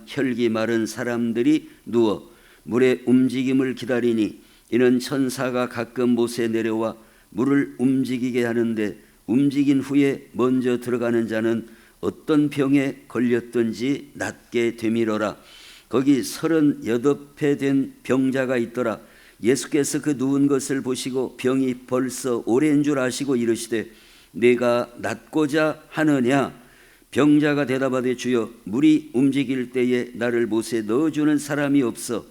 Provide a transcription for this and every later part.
혈기 마른 사람들이 누워 물의 움직임을 기다리니 이는 천사가 가끔 못에 내려와 물을 움직이게 하는데 움직인 후에 먼저 들어가는 자는 어떤 병에 걸렸든지 낫게 되밀어라. 거기 38배 된 병자가 있더라. 예수께서 그 누운 것을 보시고 병이 벌써 오래인 줄 아시고 이르시되 내가 낫고자 하느냐? 병자가 대답하되 주여 물이 움직일 때에 나를 못에 넣어주는 사람이 없어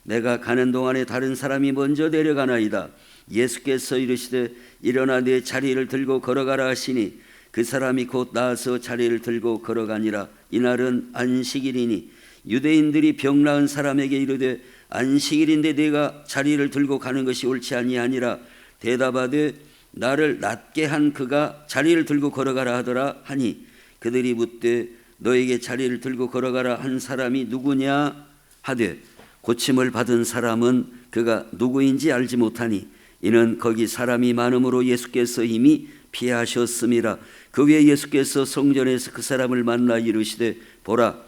내가 가는 동안에 다른 사람이 먼저 내려가나이다. 예수께서 이르시되 일어나 내 자리를 들고 걸어가라 하시니 그 사람이 곧 나아서 자리를 들고 걸어가니라. 이날은 안식일이니 유대인들이 병 나은 사람에게 이르되 안식일인데 내가 자리를 들고 가는 것이 옳지 아니하니라. 대답하되 나를 낫게 한 그가 자리를 들고 걸어가라 하더라 하니 그들이 묻되 너에게 자리를 들고 걸어가라 한 사람이 누구냐 하되 고침을 받은 사람은 그가 누구인지 알지 못하니 이는 거기 사람이 많음으로 예수께서 이미 피하셨음이라. 그 후에 예수께서 성전에서 그 사람을 만나 이르시되 보라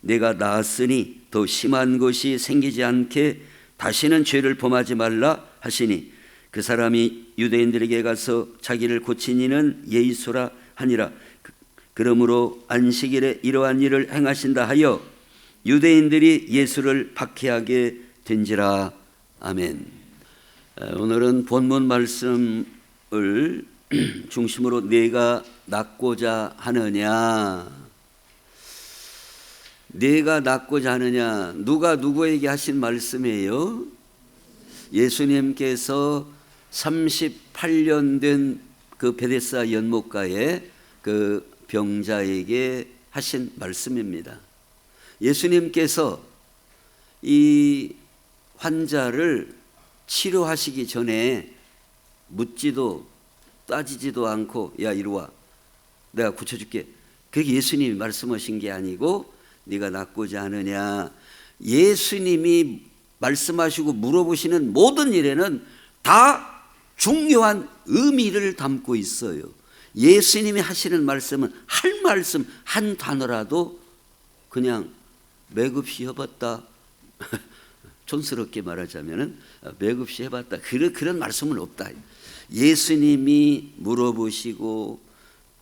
내가 나았으니 더 심한 것이 생기지 않게 다시는 죄를 범하지 말라 하시니 그 사람이 유대인들에게 가서 자기를 고친 이는 예수라 하니라. 그러므로 안식일에 이러한 일을 행하신다 하여 유대인들이 예수를 박해하게 된지라. 아멘. 오늘은 본문 말씀을 중심으로 내가 낫고자 하느냐, 내가 낫고자 하느냐, 누가 누구에게 하신 말씀이에요? 예수님께서 38년 된 그 베데스다 연못가에 그 병자에게 하신 말씀입니다. 예수님께서 이 환자를 치료하시기 전에 묻지도 따지지도 않고 야 이리 와 내가 고쳐줄게, 그게 예수님이 말씀하신 게 아니고 네가 낫고자 하느냐, 예수님이 말씀하시고 물어보시는 모든 일에는 다 중요한 의미를 담고 있어요. 예수님이 하시는 말씀은 할 말씀 한 단어라도 그냥 맥없이 해봤다 촌스럽게 말하자면 맥없이 해봤다 그런 말씀은 없다. 예수님이 물어보시고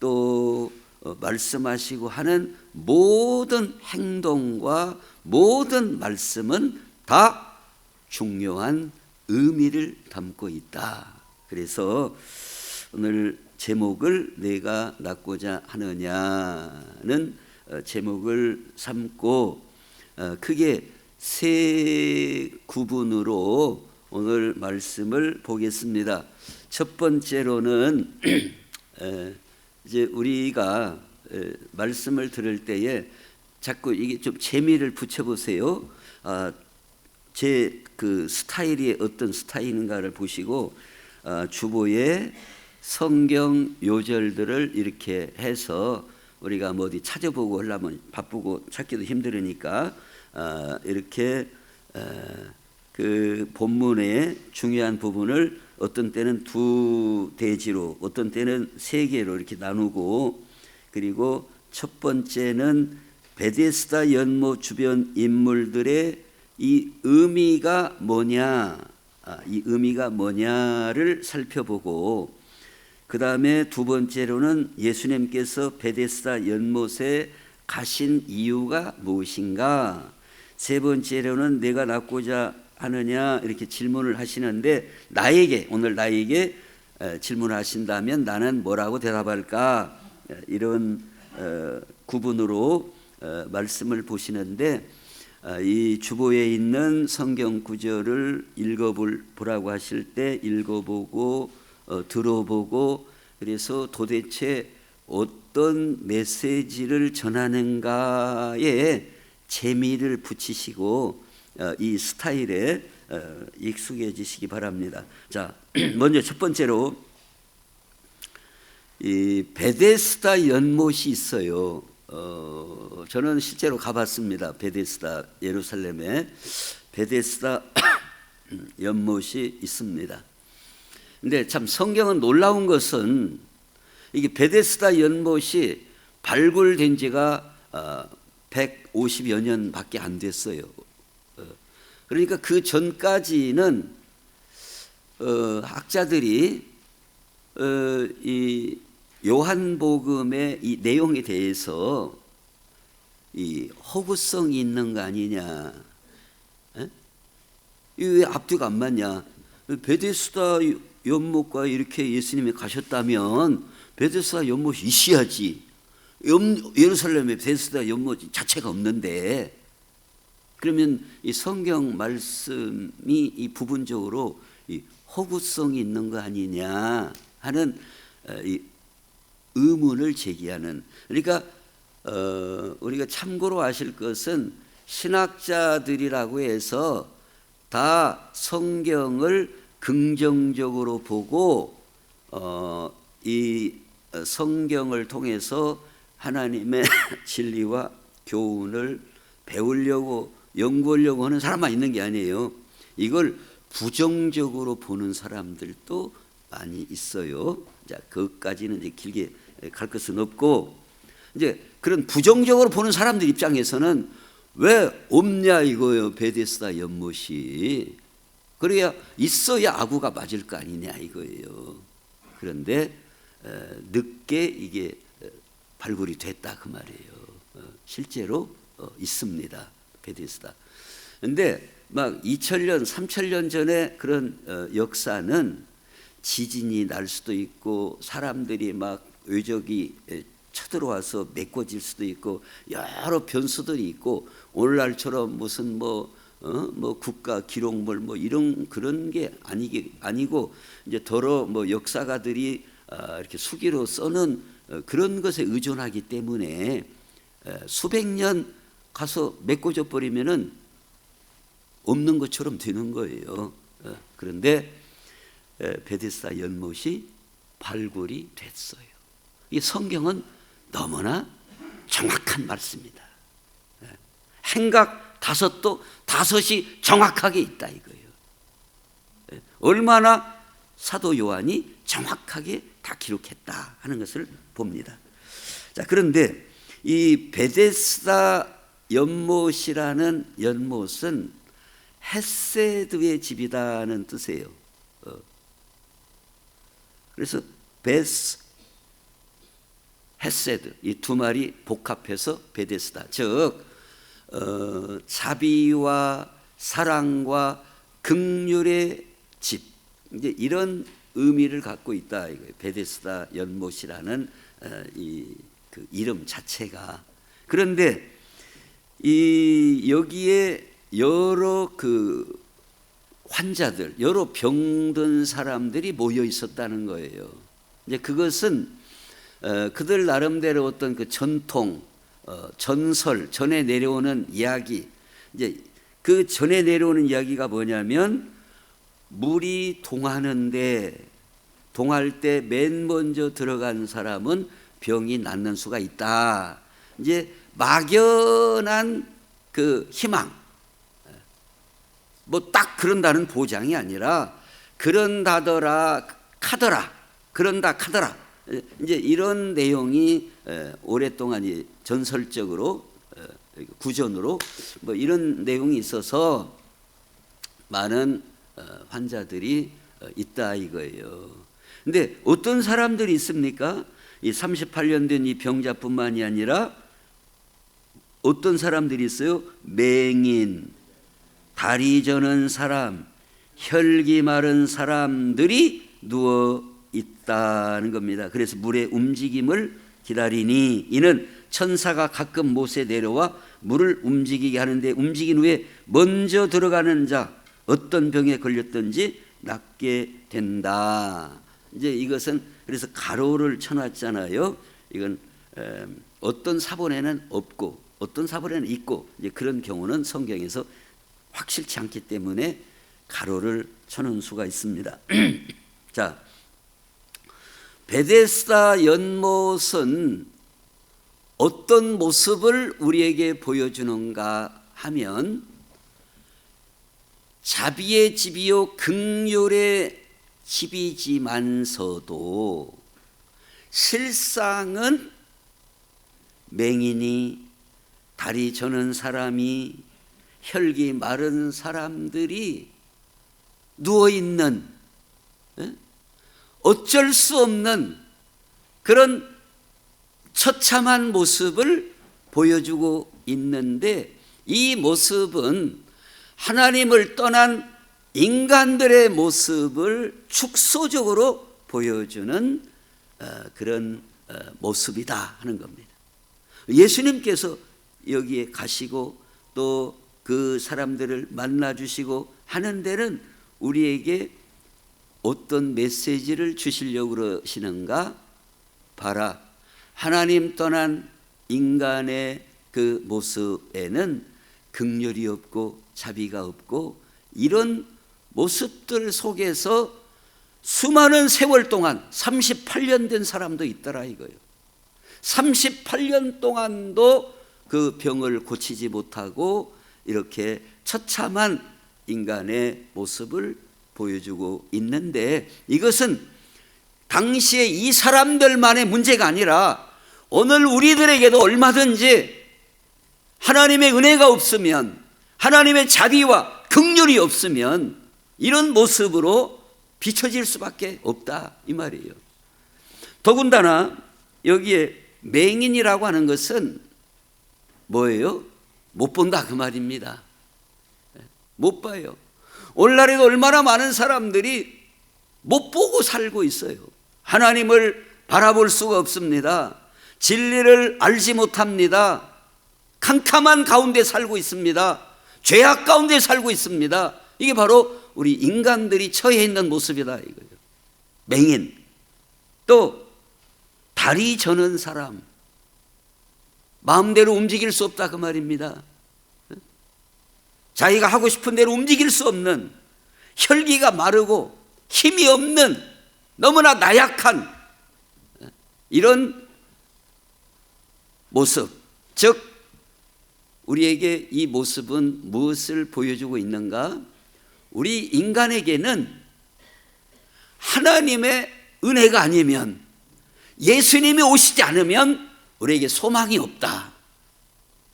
또 말씀하시고 하는 모든 행동과 모든 말씀은 다 중요한 의미를 담고 있다. 그래서 오늘 제목을 내가 낫고자 하느냐는 제목을 삼고 크게 세 구분으로 오늘 말씀을 보겠습니다. 첫 번째로는 이제 우리가 말씀을 들을 때에 자꾸 이게 좀 재미를 붙여보세요. 제 그 스타일이 어떤 스타일인가를 보시고 주보에 성경 요절들을 이렇게 해서 우리가 뭐 어디 찾아보고 하려면 바쁘고 찾기도 힘들으니까 이렇게 그 본문의 중요한 부분을 어떤 때는 두 대지로 어떤 때는 세 개로 이렇게 나누고, 그리고 첫 번째는 베데스다 연못 주변 인물들의 이 의미가 뭐냐, 이 의미가 뭐냐를 살펴보고, 그 다음에 두 번째로는 예수님께서 베데스다 연못에 가신 이유가 무엇인가, 세 번째로는 내가 낫고자 하느냐 이렇게 질문을 하시는데 오늘 나에게 질문하신다면 나는 뭐라고 대답할까, 이런 구분으로 말씀을 보시는데 이 주보에 있는 성경 구절을 읽어보라고 하실 때 읽어보고 들어보고, 그래서 도대체 어떤 메시지를 전하는가에 재미를 붙이시고 이 스타일에 익숙해지시기 바랍니다. 자, 먼저 첫 번째로 이 베데스다 연못이 있어요. 저는 실제로 가봤습니다. 베데스다, 예루살렘에 베데스다 연못이 있습니다. 근데 참 성경은 놀라운 것은 이게 베데스다 연못이 발굴된 지가 150여 년밖에 안 됐어요. 그러니까 그 전까지는 학자들이 이 요한복음의 이 내용에 대해서 이 허구성이 있는 거 아니냐, 왜 앞뒤가 안 맞냐, 베데스다 연못과 이렇게 예수님이 가셨다면 베데스다 연못이 있어야지, 예루살렘에 베데스다 연못 자체가 없는데, 그러면 이 성경 말씀이 이 부분적으로 이 허구성이 있는 거 아니냐 하는 이 의문을 제기하는. 그러니까 우리가 참고로 아실 것은 신학자들이라고 해서 다 성경을 긍정적으로 보고 이 성경을 통해서 하나님의 진리와 교훈을 배우려고 연구하려고 하는 사람만 있는 게 아니에요. 이걸 부정적으로 보는 사람들도 많이 있어요. 자, 그것까지는 이제 길게 갈 것은 없고, 이제 그런 부정적으로 보는 사람들 입장에서는 왜 없냐 이거예요. 베데스다 연못이 그래야 있어야 아구가 맞을 거 아니냐 이거예요. 그런데 늦게 이게 발굴이 됐다 그 말이에요. 실제로 있습니다, 베데스다. 근데 막 2000년, 3000년 전에 그런 역사는 지진이 날 수도 있고 사람들이 막 외적이 쳐들어와서 메꿔질 수도 있고 여러 변수들이 있고, 오늘날처럼 무슨 뭐 국가 기록물 뭐 이런 그런 게 아니고 이제 더러 뭐 역사가들이 이렇게 수기로 써는 그런 것에 의존하기 때문에 수백 년 가서 메꿔져 버리면은 없는 것처럼 되는 거예요. 그런데 베데스다 연못이 발굴이 됐어요. 이 성경은 너무나 정확한 말씀입니다. 행각 다섯도 다섯이 정확하게 있다 이거예요. 얼마나 사도 요한이 정확하게 다 기록했다 하는 것을 봅니다. 자, 그런데 이 베데스다 연못이라는 연못은 헤세드의 집이다는 뜻이에요. 그래서 베스 헤세드 이 두 말이 복합해서 베데스다, 즉 자비와 사랑과 긍휼의 집, 이제 이런 의미를 갖고 있다 이거예요. 베데스다 연못이라는 그 이름 자체가. 그런데 여기에 여러 그 환자들, 여러 병든 사람들이 모여 있었다는 거예요. 이제 그것은 그들 나름대로 어떤 그 전통, 전설, 전에 내려오는 이야기. 이제 그 전에 내려오는 이야기가 뭐냐면, 물이 동할 때 맨 먼저 들어간 사람은 병이 낫는 수가 있다. 이제 막연한 그 희망, 뭐 딱 그런다는 보장이 아니라 그런다더라 카더라, 그런다 카더라, 이제 이런 내용이 오랫동안 전설적으로 구전으로 뭐 이런 내용이 있어서 많은 환자들이 있다 이거예요. 근데 어떤 사람들이 있습니까? 이 38년 된 이 병자뿐만이 아니라 어떤 사람들이 있어요? 맹인, 다리 저는 사람, 혈기 마른 사람들이 누워 있다는 겁니다. 그래서 물의 움직임을 기다리니, 이는 천사가 가끔 못에 내려와 물을 움직이게 하는데 움직인 후에 먼저 들어가는 자 어떤 병에 걸렸든지 낫게 된다. 이제 이것은 그래서 가로를 쳐놨잖아요. 이건 어떤 사본에는 없고 어떤 사본에는 있고, 이제 그런 경우는 성경에서 확실치 않기 때문에 가로를 쳐놓은 수가 있습니다. 자, 베데스다 연못은 어떤 모습을 우리에게 보여주는가 하면, 자비의 집이요 긍휼의 집이지만서도 실상은 맹인이, 다리 저는 사람이, 혈기 마른 사람들이 누워있는, 어쩔 수 없는 그런 처참한 모습을 보여주고 있는데, 이 모습은 하나님을 떠난 인간들의 모습을 축소적으로 보여주는 그런 모습이다 하는 겁니다. 예수님께서 여기에 가시고 또 그 사람들을 만나 주시고 하는 데는 우리에게 어떤 메시지를 주시려고 그러시는가? 봐라, 하나님 떠난 인간의 그 모습에는 긍휼이 없고 자비가 없고, 이런 모습들 속에서 수많은 세월 동안 38년 된 사람도 있더라 이거예요. 38년 동안도 그 병을 고치지 못하고 이렇게 처참한 인간의 모습을 보여주고 있는데, 이것은 당시에 이 사람들만의 문제가 아니라 오늘 우리들에게도 얼마든지 하나님의 은혜가 없으면, 하나님의 자비와 긍휼이 없으면 이런 모습으로 비춰질 수밖에 없다 이 말이에요. 더군다나 여기에 맹인이라고 하는 것은 뭐예요? 못 본다 그 말입니다. 못 봐요. 오늘날에도 얼마나 많은 사람들이 못 보고 살고 있어요. 하나님을 바라볼 수가 없습니다. 진리를 알지 못합니다. 캄캄한 가운데 살고 있습니다. 죄악 가운데 살고 있습니다. 이게 바로 우리 인간들이 처해 있는 모습이다 이거예요. 맹인, 또 다리 저는 사람, 마음대로 움직일 수 없다 그 말입니다. 자기가 하고 싶은 대로 움직일 수 없는, 혈기가 마르고 힘이 없는, 너무나 나약한 이런 모습. 즉 우리에게 이 모습은 무엇을 보여주고 있는가? 우리 인간에게는 하나님의 은혜가 아니면, 예수님이 오시지 않으면 우리에게 소망이 없다,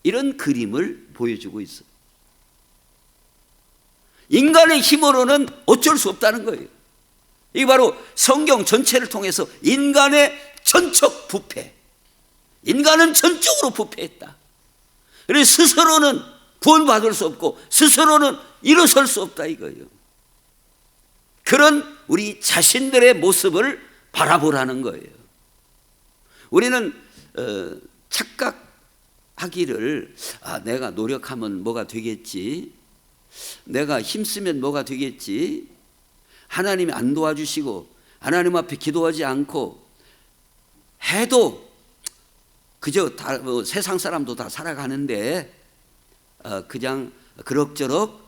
이런 그림을 보여주고 있어요. 인간의 힘으로는 어쩔 수 없다는 거예요. 이게 바로 성경 전체를 통해서 인간의 전적 부패, 인간은 전적으로 부패했다. 그래서 스스로는 구원받을 수 없고 스스로는 일어설 수 없다 이거예요. 그런 우리 자신들의 모습을 바라보라는 거예요. 우리는 착각하기를, 내가 노력하면 뭐가 되겠지, 내가 힘쓰면 뭐가 되겠지, 하나님이 안 도와주시고 하나님 앞에 기도하지 않고 해도 그저 세상 사람도 다 살아가는데 그냥 그럭저럭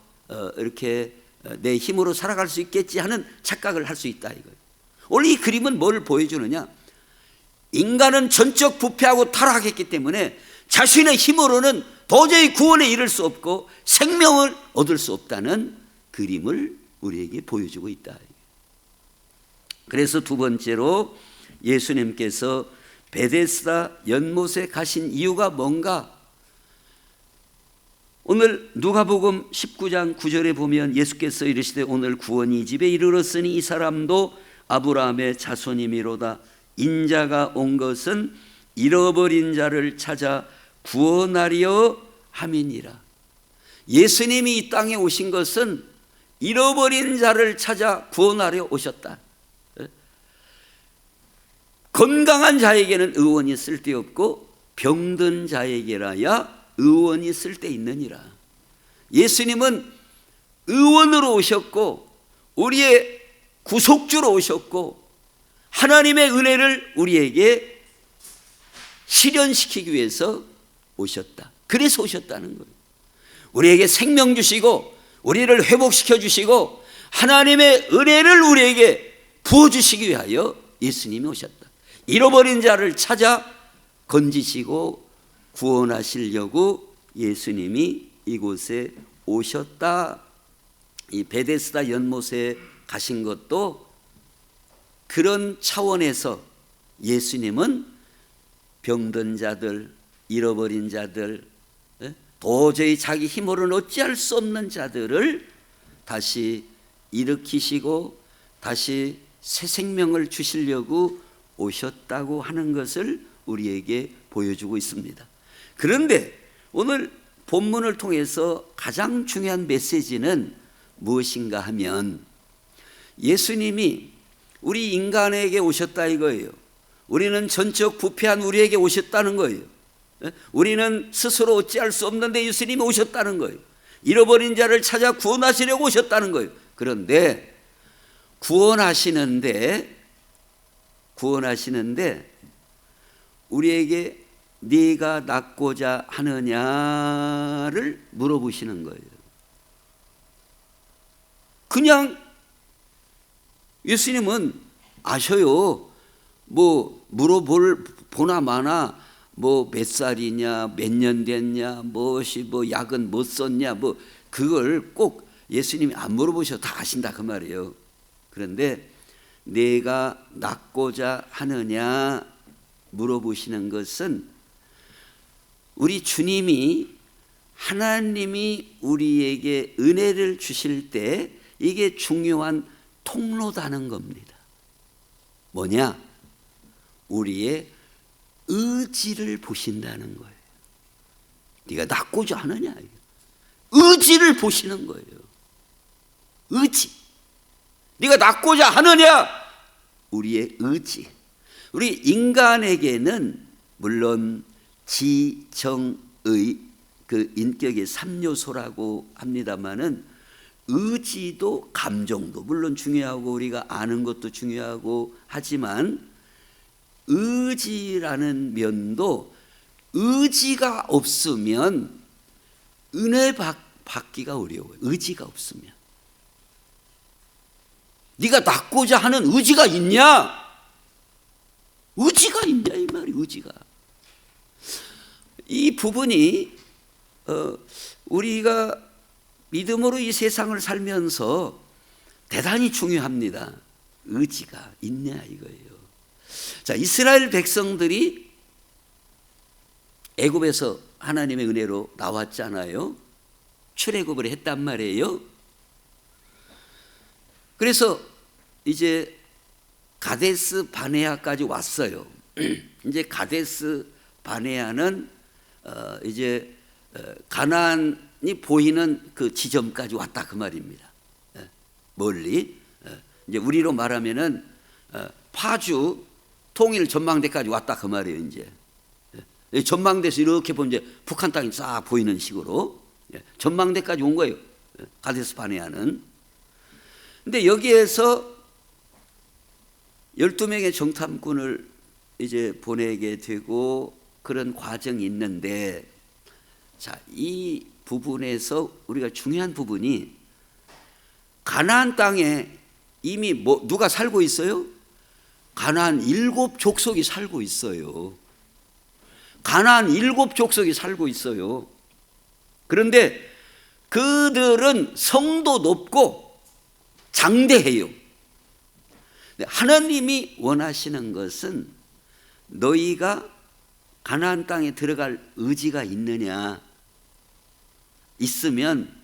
이렇게 내 힘으로 살아갈 수 있겠지 하는 착각을 할 수 있다 이거예요. 원래 이 그림은 뭘 보여주느냐? 인간은 전적 부패하고 타락했기 때문에 자신의 힘으로는 도저히 구원에 이를 수 없고 생명을 얻을 수 없다는 그림을 우리에게 보여주고 있다. 그래서 두 번째로 예수님께서 베데스다 연못에 가신 이유가 뭔가? 오늘 누가복음 19장 9절에 보면 예수께서 이르시되 오늘 구원이 이 집에 이르렀으니 이 사람도 아브라함의 자손이미로다. 인자가 온 것은 잃어버린 자를 찾아 구원하려 함이니라. 예수님이 이 땅에 오신 것은 잃어버린 자를 찾아 구원하려 오셨다. 건강한 자에게는 의원이 쓸데없고 병든 자에게라야 의원이 쓸데있느니라. 예수님은 의원으로 오셨고 우리의 구속주로 오셨고 하나님의 은혜를 우리에게 실현시키기 위해서 오셨다. 그래서 오셨다는 거예요. 우리에게 생명 주시고 우리를 회복시켜 주시고 하나님의 은혜를 우리에게 부어주시기 위하여 예수님이 오셨다. 잃어버린 자를 찾아 건지시고 구원하시려고 예수님이 이곳에 오셨다. 이 베데스다 연못에 가신 것도 그런 차원에서 예수님은 병든 자들, 잃어버린 자들, 도저히 자기 힘으로는 어찌할 수 없는 자들을 다시 일으키시고 다시 새 생명을 주시려고 오셨다고 하는 것을 우리에게 보여주고 있습니다. 그런데 오늘 본문을 통해서 가장 중요한 메시지는 무엇인가 하면 예수님이 우리 인간에게 오셨다 이거예요. 우리는 전적 부패한 우리에게 오셨다는 거예요. 우리는 스스로 어찌할 수 없는데 예수님이 오셨다는 거예요. 잃어버린 자를 찾아 구원하시려고 오셨다는 거예요. 그런데 구원하시는데 우리에게 네가 낫고자 하느냐를 물어보시는 거예요. 그냥 예수님은 아셔요. 뭐 물어볼 보나 마나 뭐 몇 살이냐, 몇 년 됐냐, 무엇이 뭐 약은 못 썼냐, 뭐 그걸 꼭 예수님이 안 물어보셔도 다 아신다 그 말이에요. 그런데 내가 낫고자 하느냐 물어보시는 것은 우리 주님이 하나님이 우리에게 은혜를 주실 때 이게 중요한 통로다는 겁니다. 뭐냐? 우리의 의지를 보신다는 거예요. 네가 낫고자 하느냐? 의지를 보시는 거예요. 의지. 네가 낫고자 하느냐? 우리의 의지. 우리 인간에게는 물론 지정의 그 인격의 3요소라고 합니다마는 의지도 감정도 물론 중요하고 우리가 아는 것도 중요하고 하지만 의지라는 면도 의지가 없으면 은혜 받기가 어려워요. 의지가 없으면. 네가 낫고자 하는 의지가 있냐? 의지가 있냐 이 말이 의지가. 이 부분이 우리가 믿음으로 이 세상을 살면서 대단히 중요합니다. 의지가 있냐 이거예요. 자, 이스라엘 백성들이 애굽에서 하나님의 은혜로 나왔잖아요. 출애굽을 했단 말이에요. 그래서 이제 가데스 바네아까지 왔어요. 이제 가데스 바네아는 이제 가나안이 보이는 그 지점까지 왔다 그 말입니다. 멀리 이제 우리로 말하면은 파주 통일 전망대까지 왔다 그 말이에요. 이제 전망대에서 이렇게 보면 이제 북한 땅이 싹 보이는 식으로 전망대까지 온 거예요. 가데스 바네아는. 근데 여기에서 12명의 정탐꾼을 이제 보내게 되고 그런 과정이 있는데, 자, 이 부분에서 우리가 중요한 부분이 가나안 땅에 이미 누가 살고 있어요? 가나안 7족속이 살고 있어요. 가나안 7족속이 살고 있어요. 그런데 그들은 성도 높고 장대해요. 하나님이 원하시는 것은 너희가 가나안 땅에 들어갈 의지가 있느냐, 있으면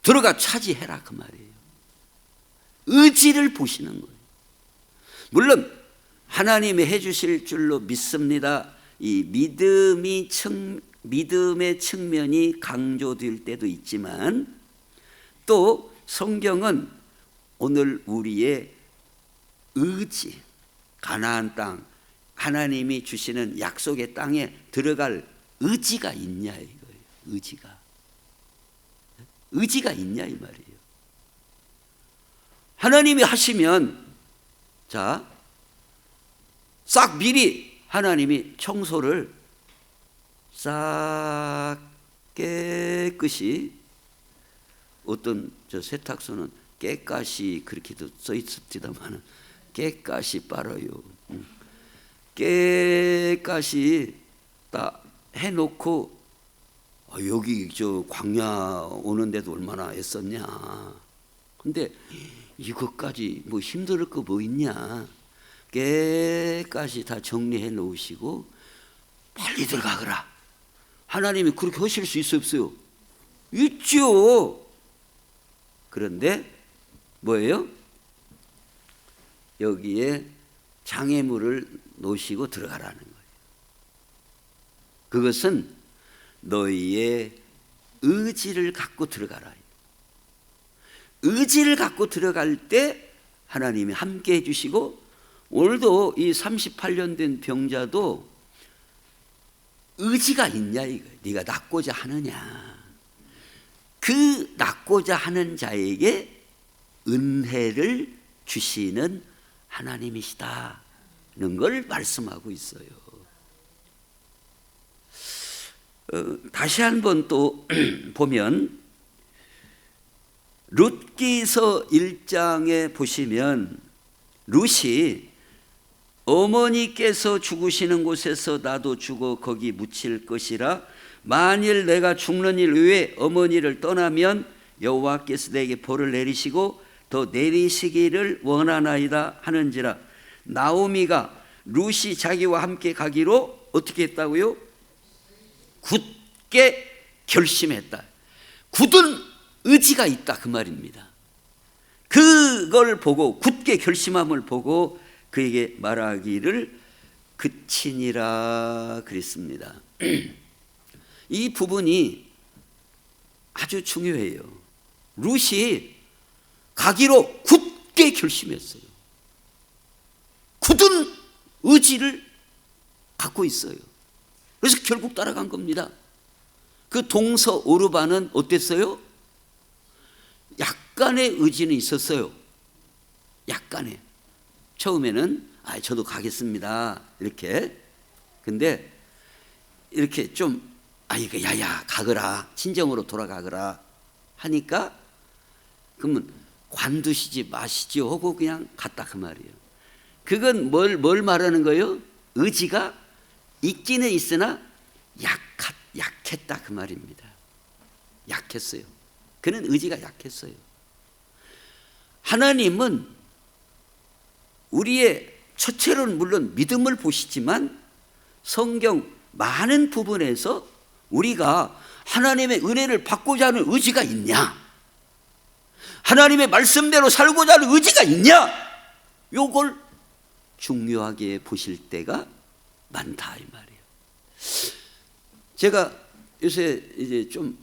들어가 차지해라 그 말이에요. 의지를 보시는 거예요. 물론 하나님이 해주실 줄로 믿습니다. 이 믿음의 측면이 강조될 때도 있지만 또 성경은 오늘 우리의 의지, 가나안 땅, 하나님이 주시는 약속의 땅에 들어갈 의지가 있냐 이거예요. 의지가 있냐 이 말이에요. 하나님이 하시면 자, 싹 미리 하나님이 청소를 싹 깨끗이, 어떤 저 세탁소는 깨끗이 그렇게도 써 있었지만은 깨끗이 빨아요. 깨끗이 딱 해놓고 여기 저 광야 오는데도 얼마나 애썼냐. 근데 이것까지 뭐 힘들 거 뭐 있냐. 깨끗이 다 정리해 놓으시고 빨리 들어가거라. 하나님이 그렇게 하실 수 있어요, 없어요? 있죠. 그런데 뭐예요? 여기에 장애물을 놓으시고 들어가라는 거예요. 그것은 너희의 의지를 갖고 들어가라. 의지를 갖고 들어갈 때 하나님이 함께 해주시고, 오늘도 이 38년 된 병자도 의지가 있냐 이거예요. 네가 낫고자 하느냐. 그 낫고자 하는 자에게 은혜를 주시는 하나님이시다는 걸 말씀하고 있어요. 다시 한번 또 보면 룻기서 1장에 보시면 룻이 어머니께서 죽으시는 곳에서 나도 죽어 거기 묻힐 것이라. 만일 내가 죽는 일 외에 어머니를 떠나면 여호와께서 내게 벌을 내리시고 더 내리시기를 원하나이다 하는지라. 나오미가 룻이 자기와 함께 가기로 어떻게 했다고요? 굳게 결심했다. 굳은 의지가 있다 그 말입니다. 그걸 보고, 굳게 결심함을 보고 그에게 말하기를 그치니라 그랬습니다. 이 부분이 아주 중요해요. 룻이 가기로 굳게 결심했어요. 굳은 의지를 갖고 있어요. 그래서 결국 따라간 겁니다. 그 동서 오르반은 어땠어요? 약간의 의지는 있었어요. 약간의. 처음에는 저도 가겠습니다 이렇게. 근데 이렇게 좀 이거 야야 가거라, 친정으로 돌아가거라 하니까, 그러면 관두시지 마시지요 하고 그냥 갔다 그 말이에요. 그건 뭘 말하는 거예요? 의지가 있기는 있으나 약했다 그 말입니다. 약했어요. 그는 의지가 약했어요. 하나님은 우리의 첫째로는 물론 믿음을 보시지만 성경 많은 부분에서 우리가 하나님의 은혜를 받고자 하는 의지가 있냐, 하나님의 말씀대로 살고자 하는 의지가 있냐, 요걸 중요하게 보실 때가 많다 이 말이에요. 제가 요새 이제 좀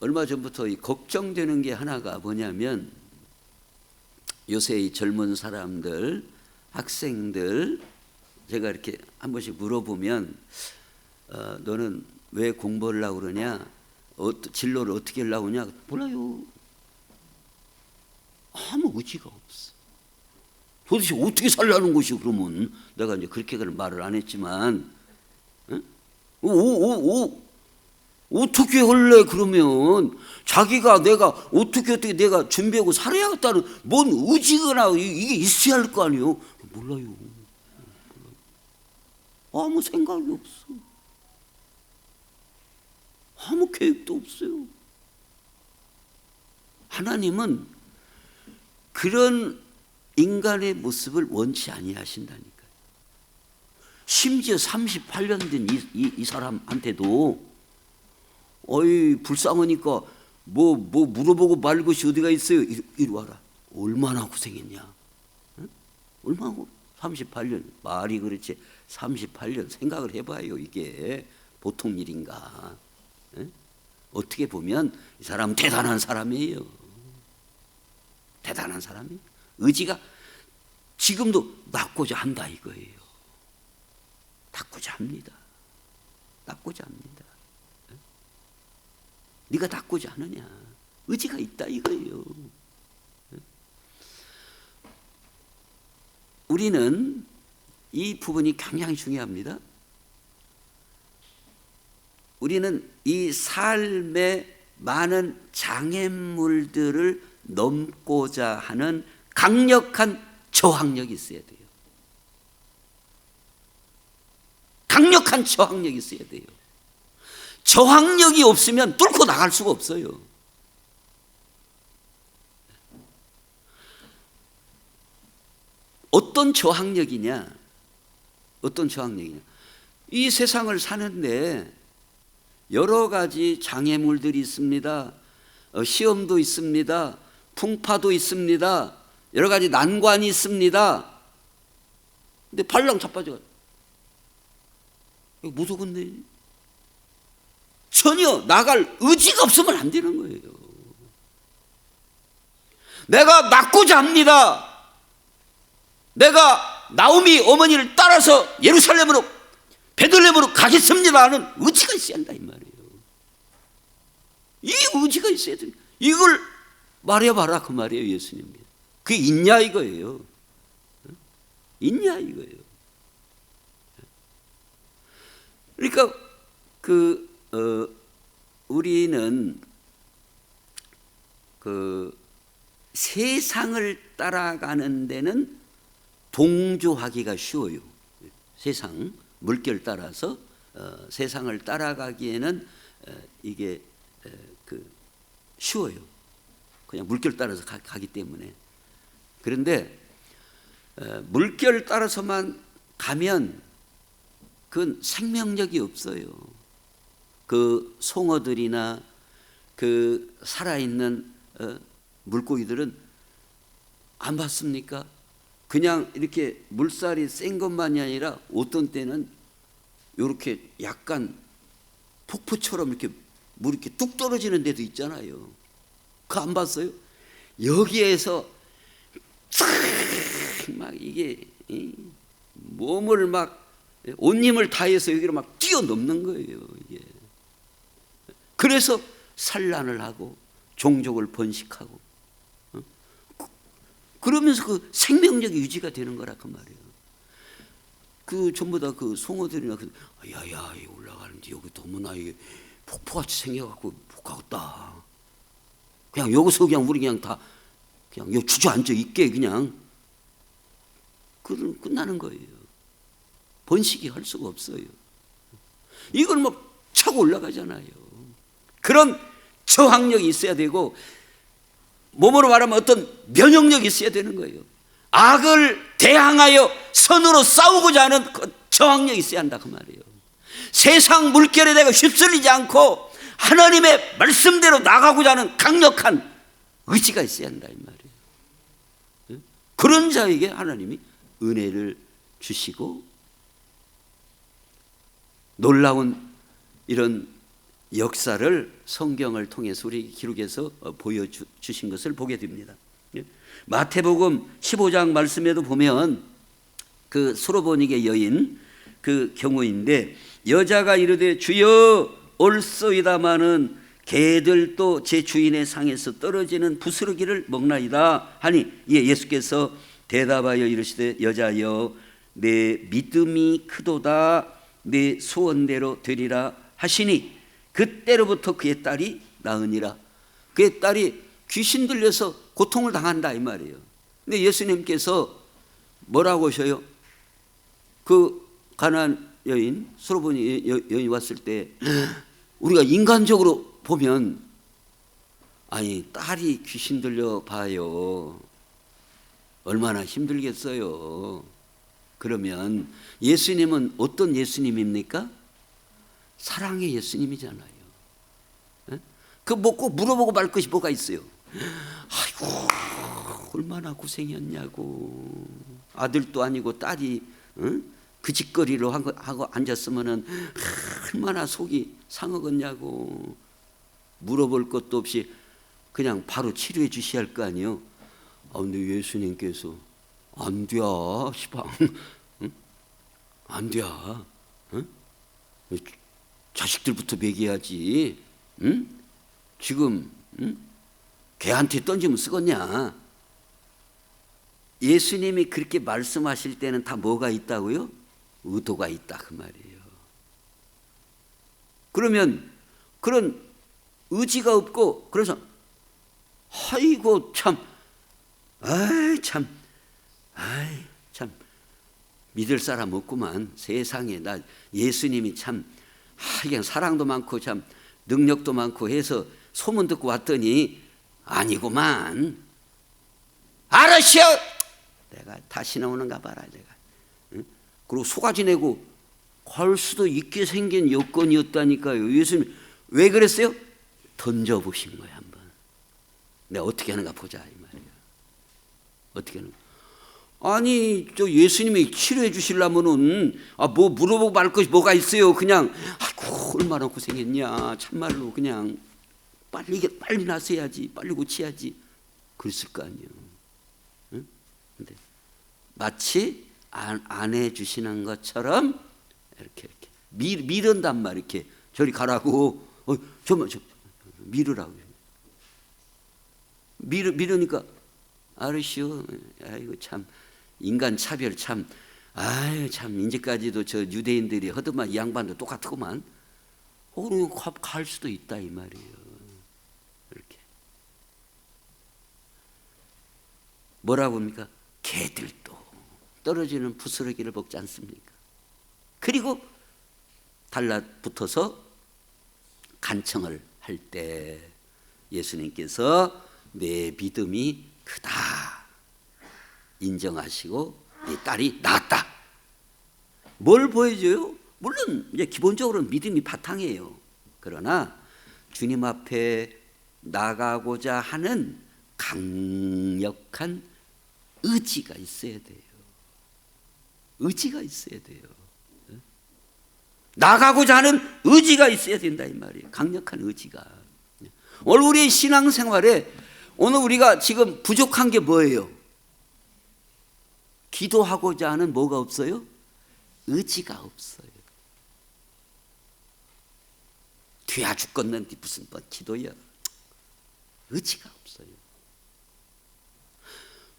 얼마 전부터 걱정되는 게 하나가 뭐냐면, 요새 이 젊은 사람들, 학생들, 제가 이렇게 한 번씩 물어보면 너는 왜 공부를 하려고 그러냐, 진로를 어떻게 하려고 그러냐, 몰라요. 아무 의지가 없어. 도대체 어떻게 살라는 것이, 그러면 내가 이제 그렇게 말을 안 했지만, 어떻게 할래? 그러면 자기가 내가 어떻게 내가 준비하고 살아야겠다는 뭔 의지거나 이게 있어야 할 거 아니에요. 몰라요. 아무 생각이 없어. 아무 계획도 없어요. 하나님은 그런 인간의 모습을 원치 아니하신다니까요. 심지어 38년 된 이 사람한테도 불쌍하니까 뭐 물어보고 말 것이 어디가 있어요. 이리 와라. 얼마나 고생했냐. 응? 얼마나 38년. 말이 그렇지 38년 생각을 해봐요. 이게 보통 일인가. 응? 어떻게 보면 이 사람은 대단한 사람이에요. 대단한 사람이에요. 의지가 지금도 낫고자 한다 이거예요. 낫고자 합니다. 낫고자 합니다. 네가 낫고자 하느냐, 의지가 있다 이거예요. 우리는 이 부분이 굉장히 중요합니다. 우리는 이 삶의 많은 장애물들을 넘고자 하는 강력한 저항력이 있어야 돼요. 강력한 저항력이 있어야 돼요. 저항력이 없으면 뚫고 나갈 수가 없어요. 어떤 저항력이냐? 어떤 저항력이냐? 이 세상을 사는데 여러 가지 장애물들이 있습니다. 시험도 있습니다. 풍파도 있습니다. 여러 가지 난관이 있습니다. 근데 발랑 자빠져. 무서웠네. 전혀 나갈 의지가 없으면 안 되는 거예요. 내가 낳고자 합니다. 내가 나오미 어머니를 따라서 예루살렘으로 베들레헴으로 가겠습니다 하는 의지가 있어야 한다 이 말이에요. 이 의지가 있어야 돼. 이걸 말해봐라 그 말이에요. 예수님이 그게 있냐 이거예요. 있냐 이거예요. 그러니까 우리는 세상을 따라가는 데는 동조하기가 쉬워요. 세상 물결 따라서 세상을 따라가기에는 이게 쉬워요. 그냥 물결 따라서 가기 때문에. 그런데 물결 따라서만 가면 그건 생명력이 없어요. 그 송어들이나 그 살아있는 물고기들은 안 봤습니까? 그냥 이렇게 물살이 센 것만이 아니라 어떤 때는 이렇게 약간 폭포처럼 이렇게 물이 이렇게 뚝 떨어지는 데도 있잖아요. 그거 안 봤어요? 여기에서 막 이게 몸을 막 온 힘을 다해서 여기로 막 뛰어넘는 거예요. 이게. 그래서 산란을 하고 종족을 번식하고 그러면서 그 생명력이 유지가 되는 거라 그 말이에요. 그 전부 다 그 송어들이나 야야 올라가는데 여기 너무나 이게 폭포같이 생겨갖고 못 가겠다. 그냥 여기서 그냥 우리 그냥 다 그냥 여기 주저앉아 있게 그냥 그럼 끝나는 거예요. 번식이 할 수가 없어요. 이걸 막 차고 올라가잖아요. 그런 저항력이 있어야 되고 몸으로 말하면 어떤 면역력이 있어야 되는 거예요. 악을 대항하여 선으로 싸우고자 하는 그 저항력이 있어야 한다 그 말이에요. 세상 물결에 내가 휩쓸리지 않고 하나님의 말씀대로 나가고자 하는 강력한 의지가 있어야 한다 이 말이에요. 그런 자에게 하나님이 은혜를 주시고 놀라운 이런 역사를 성경을 통해서 우리 기록에서 보여주신 것을 보게 됩니다. 마태복음 15장 말씀에도 보면 그 수로보니게 여인 그 경우인데 여자가 이르되 주여 올소이다마는 개들도 제 주인의 상에서 떨어지는 부스러기를 먹나이다 하니 이에 예수께서 대답하여 이르시되 여자여 내 믿음이 크도다 내 소원대로 되리라 하시니 그때로부터 그의 딸이 나으니라. 그의 딸이 귀신 들려서 고통을 당한다 이 말이에요. 근데 예수님께서 뭐라고 하셔요? 그 가나안 여인 수로보니 여인 왔을 때 우리가 인간적으로 보면 아니 딸이 귀신 들려 봐요. 얼마나 힘들겠어요. 그러면 예수님은 어떤 예수님입니까? 사랑의 예수님이잖아요. 그 뭐 꼭 물어보고 말 것이 뭐가 있어요? 아이고 얼마나 고생이었냐고. 아들도 아니고 딸이 그 짓거리로 하고 앉았으면은 얼마나 속이 상하겠냐고. 물어볼 것도 없이 그냥 바로 치료해 주셔야 할 거 아니에요. 근데 예수님께서 안 돼, 시방. 안 돼. 자식들부터 먹여야지. 지금 개한테 던지면 쓰겠냐. 예수님이 그렇게 말씀하실 때는 다 뭐가 있다고요? 의도가 있다 그 말이에요. 그러면 그런 의지가 없고 그래서 아이고 참 믿을 사람 없구만. 세상에 나 예수님이 참 그냥 사랑도 많고 참 능력도 많고 해서 소문 듣고 왔더니 아니구만. 알았어. 내가 다시 나오는가 봐라 내가. 그리고 속아지 내고 갈 수도 있게 생긴 여건이었다니까요. 예수님 왜 그랬어요? 던져보신 거예요. 한번 내가 어떻게 하는가 보자 이 말이에요. 어떻게 하는가. 아니 저 예수님이 치료해 주시려면은 뭐 물어보고 말 것이 뭐가 있어요. 그냥 아이고 얼마나 고생했냐 참말로 그냥 빨리 나서야지 빨리 고쳐야지 그랬을 거 아니에요. 응? 근데 마치 안 해주시는 것처럼 이렇게 미른단 말 이렇게 저리 가라고 저 미루라고 미루니까 알으시오. 아이고 참 인간 차별 참 아유 참 이제까지도 저 유대인들이 하더만 이 양반도 똑같구만. 그럼 갈 수도 있다 이 말이에요. 이렇게 뭐라고 합니까? 개들도 떨어지는 부스러기를 먹지 않습니까? 그리고 달라붙어서 간청을 할 때 예수님께서 내 믿음이 크다 인정하시고 네 딸이 나았다. 뭘 보여줘요? 물론 이제 기본적으로는 믿음이 바탕이에요. 그러나 주님 앞에 나가고자 하는 강력한 의지가 있어야 돼요. 의지가 있어야 돼요. 나가고자 하는 의지가 있어야 된다 이 말이에요. 강력한 의지가. 오늘 우리의 신앙생활에 오늘 우리가 지금 부족한 게 뭐예요? 기도하고자 하는 뭐가 없어요? 의지가 없어요. 뒤야 죽겠는데 무슨 뭐 기도야? 의지가 없어요.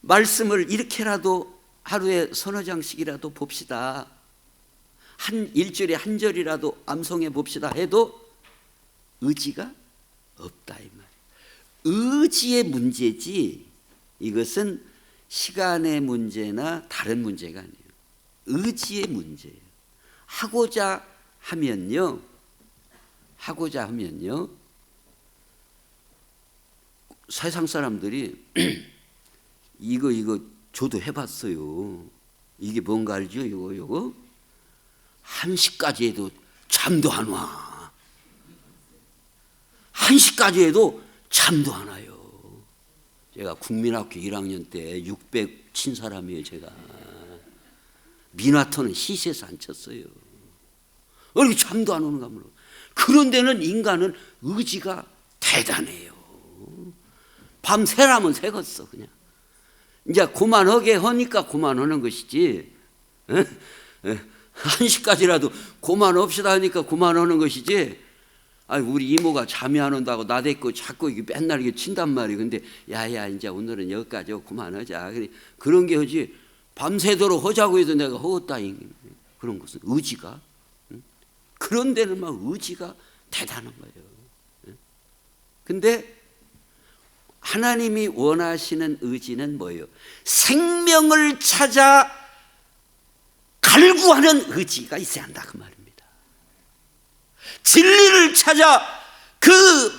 말씀을 이렇게라도 하루에 서너 장씩이라도 봅시다. 한 일주일에 한 절이라도 암송해 봅시다 해도 의지가 없다 이 말이에요. 의지의 문제지 이것은 시간의 문제나 다른 문제가 아니에요. 의지의 문제예요. 하고자 하면요 세상 사람들이 이거 저도 해봤어요. 이게 뭔가 알죠? 이거 1시까지 해도 잠도 안 와. 1시까지 해도 잠도 안 와요. 제가 국민학교 1학년 때 600 친 사람이에요. 제가 미나토는 시세에서 안 쳤어요. 이렇게 잠도 안 오는가 몰라. 그런 데는 인간은 의지가 대단해요. 밤새라면 새겠어 그냥. 이제 그만하게 하니까 그만하는 것이지. 1시까지라도 그만합시다 하니까 그만하는 것이지. 아니 우리 이모가 잠이 안 온다고 나대고 자꾸 이게 맨날 이게 친단 말이에요. 근데 야야 이제 오늘은 여기까지 하고 그만하자. 그런 게 하지. 밤새도록 하자고 해도 내가 허었다잉. 그런 것은 의지가. 그런 데는 막 의지가 대단한 거예요. 근데 하나님이 원하시는 의지는 뭐예요? 생명을 찾아 갈구하는 의지가 있어야 한다 그 말입니다. 진리를 찾아 그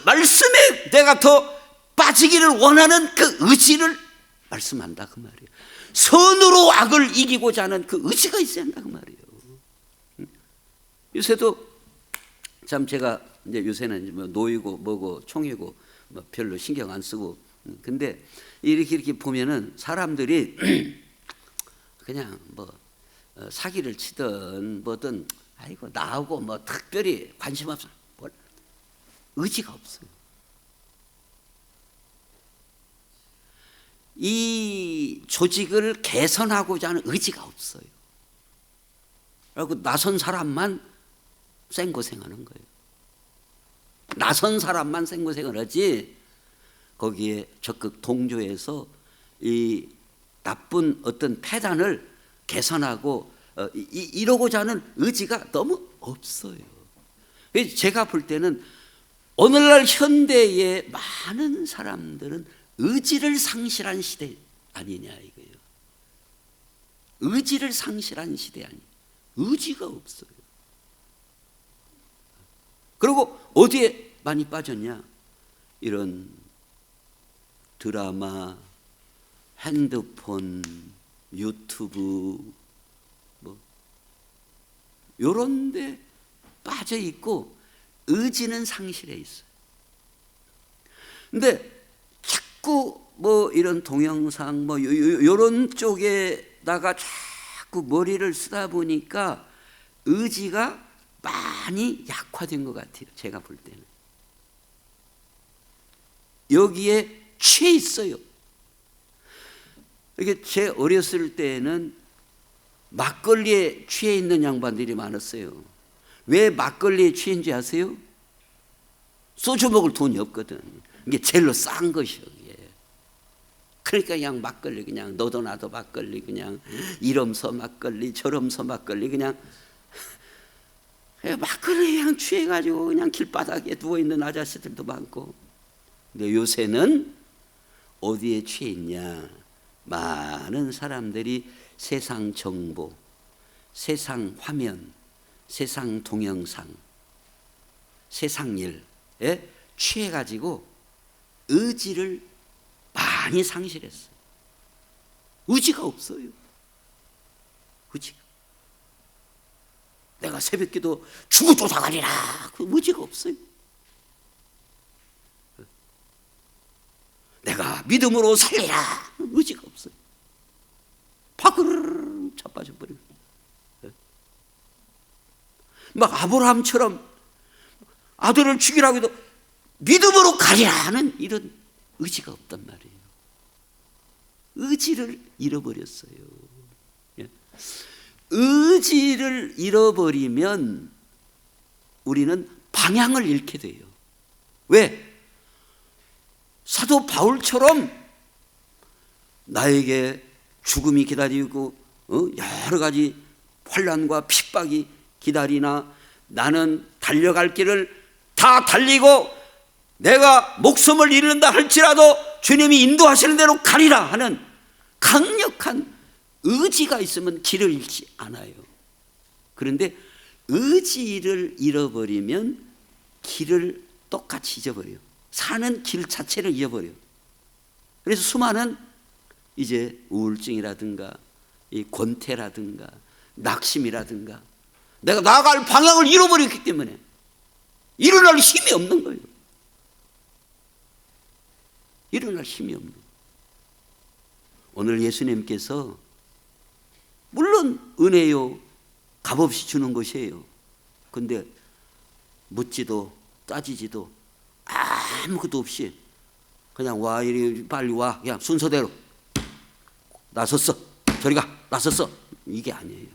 말씀에 내가 더 빠지기를 원하는 그 의지를 말씀한다 그 말이에요. 선으로 악을 이기고자 하는 그 의지가 있어야 한다 그 말이에요. 요새도 참 제가 이제 요새는 뭐 노이고 뭐고 총이고 뭐 별로 신경 안 쓰고 근데 이렇게 보면은 사람들이 그냥 뭐 사기를 치든 뭐든 아이고 나하고 뭐 특별히 관심 없어. 의지가 없어요. 이 조직을 개선하고자 하는 의지가 없어요. 그리고 나선 사람만 생고생하는 거예요. 나선 사람만 생고생을 하지 거기에 적극 동조해서 이 나쁜 어떤 패단을 개선하고 이러고자 하는 의지가 너무 없어요. 제가 볼 때는 오늘날 현대의 많은 사람들은 의지를 상실한 시대 아니냐 이거예요. 의지를 상실한 시대 아니에요. 의지가 없어요. 그리고 어디에 많이 빠졌냐? 이런 드라마, 핸드폰, 유튜브, 뭐 요런 데 빠져 있고 의지는 상실해 있어요. 근데 자꾸 뭐 이런 동영상 뭐 요런 쪽에다가 자꾸 머리를 쓰다 보니까 의지가 많이 약화된 것 같아요. 제가 볼 때는 여기에 취해 있어요. 이게 제 어렸을 때는 막걸리에 취해 있는 양반들이 많았어요. 왜 막걸리에 취한지 아세요? 소주 먹을 돈이 없거든. 이게 제일로 싼 것이요. 그러니까 그냥 막걸리, 그냥 너도 나도 막걸리, 그냥 이러면서 막걸리 저러면서 막걸리, 그냥 막걸리 그냥 취해가지고 그냥 길바닥에 누워있는 아저씨들도 많고. 근데 요새는 어디에 취해 있냐? 많은 사람들이 세상 정보, 세상 화면, 세상 동영상, 세상 일에 취해가지고 의지를 많이 상실했어요. 의지가 없어요. 의지가. 내가 새벽기도 죽어 쫓아가리라. 그 의지가 없어요. 내가 믿음으로 살리라. 의지가 없어요. 파그르르 자빠져 버리고. 막 아브라함처럼 아들을 죽이라고 해도 믿음으로 가리라 하는 이런 의지가 없단 말이에요. 의지를 잃어버렸어요. 의지를 잃어버리면 우리는 방향을 잃게 돼요. 왜? 사도 바울처럼 나에게 죽음이 기다리고 여러 가지 환난과 핍박이 기다리나 나는 달려갈 길을 다 달리고 내가 목숨을 잃는다 할지라도 주님이 인도하시는 대로 가리라 하는 강력한 의지가 있으면 길을 잃지 않아요. 그런데 의지를 잃어버리면 길을 똑같이 잊어버려요. 사는 길 자체를 잃어버려요. 그래서 수많은 이제 우울증이라든가 이 권태라든가 낙심이라든가 내가 나아갈 방향을 잃어버렸기 때문에 일어날 힘이 없는 거예요. 일어날 힘이 없는 거예요. 오늘 예수님께서 물론 은혜요 값없이 주는 것이에요. 근데 묻지도 따지지도 아무것도 없이 그냥 와 이리 빨리 와 그냥 순서대로 나섰어 저리 가 나섰어 이게 아니에요.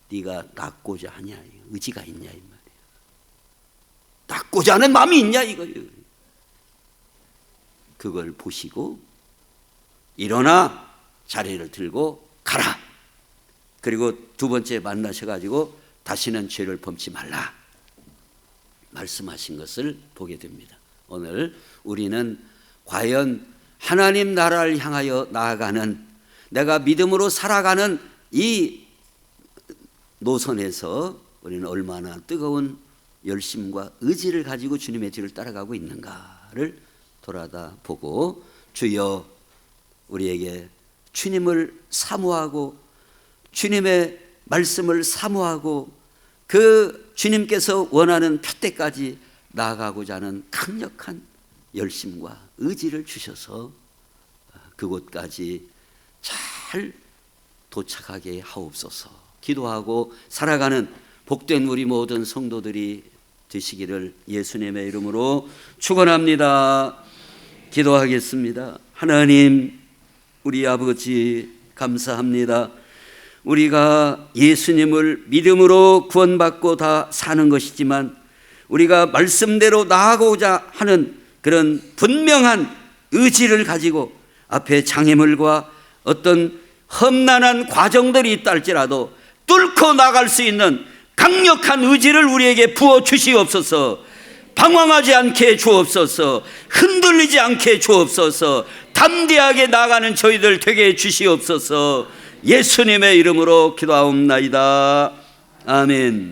네가 낫고자 하냐 의지가 있냐 이 말이에요. 낫고자 하는 마음이 있냐 이거예요. 그걸 보시고 일어나 자리를 들고 가라. 그리고 두 번째 만나셔가지고 다시는 죄를 범치 말라 말씀하신 것을 보게 됩니다. 오늘 우리는 과연 하나님 나라를 향하여 나아가는 내가 믿음으로 살아가는 이 노선에서 우리는 얼마나 뜨거운 열심과 의지를 가지고 주님의 뒤를 따라가고 있는가를 돌아다 보고 주여 우리에게 주님을 사모하고 주님의 말씀을 사모하고 그 주님께서 원하는 표대까지 나아가고자 하는 강력한 열심과 의지를 주셔서 그곳까지 잘 도착하게 하옵소서. 기도하고 살아가는 복된 우리 모든 성도들이 되시기를 예수님의 이름으로 축원합니다. 기도하겠습니다. 하나님 우리 아버지 감사합니다. 우리가 예수님을 믿음으로 구원받고 다 사는 것이지만 우리가 말씀대로 나아가고자 하는 그런 분명한 의지를 가지고 앞에 장애물과 어떤 험난한 과정들이 있다 할지라도 뚫고 나갈 수 있는 강력한 의지를 우리에게 부어 주시옵소서. 방황하지 않게 주옵소서. 흔들리지 않게 주옵소서. 담대하게 나가는 저희들 되게 해 주시옵소서. 예수님의 이름으로 기도하옵나이다. 아멘.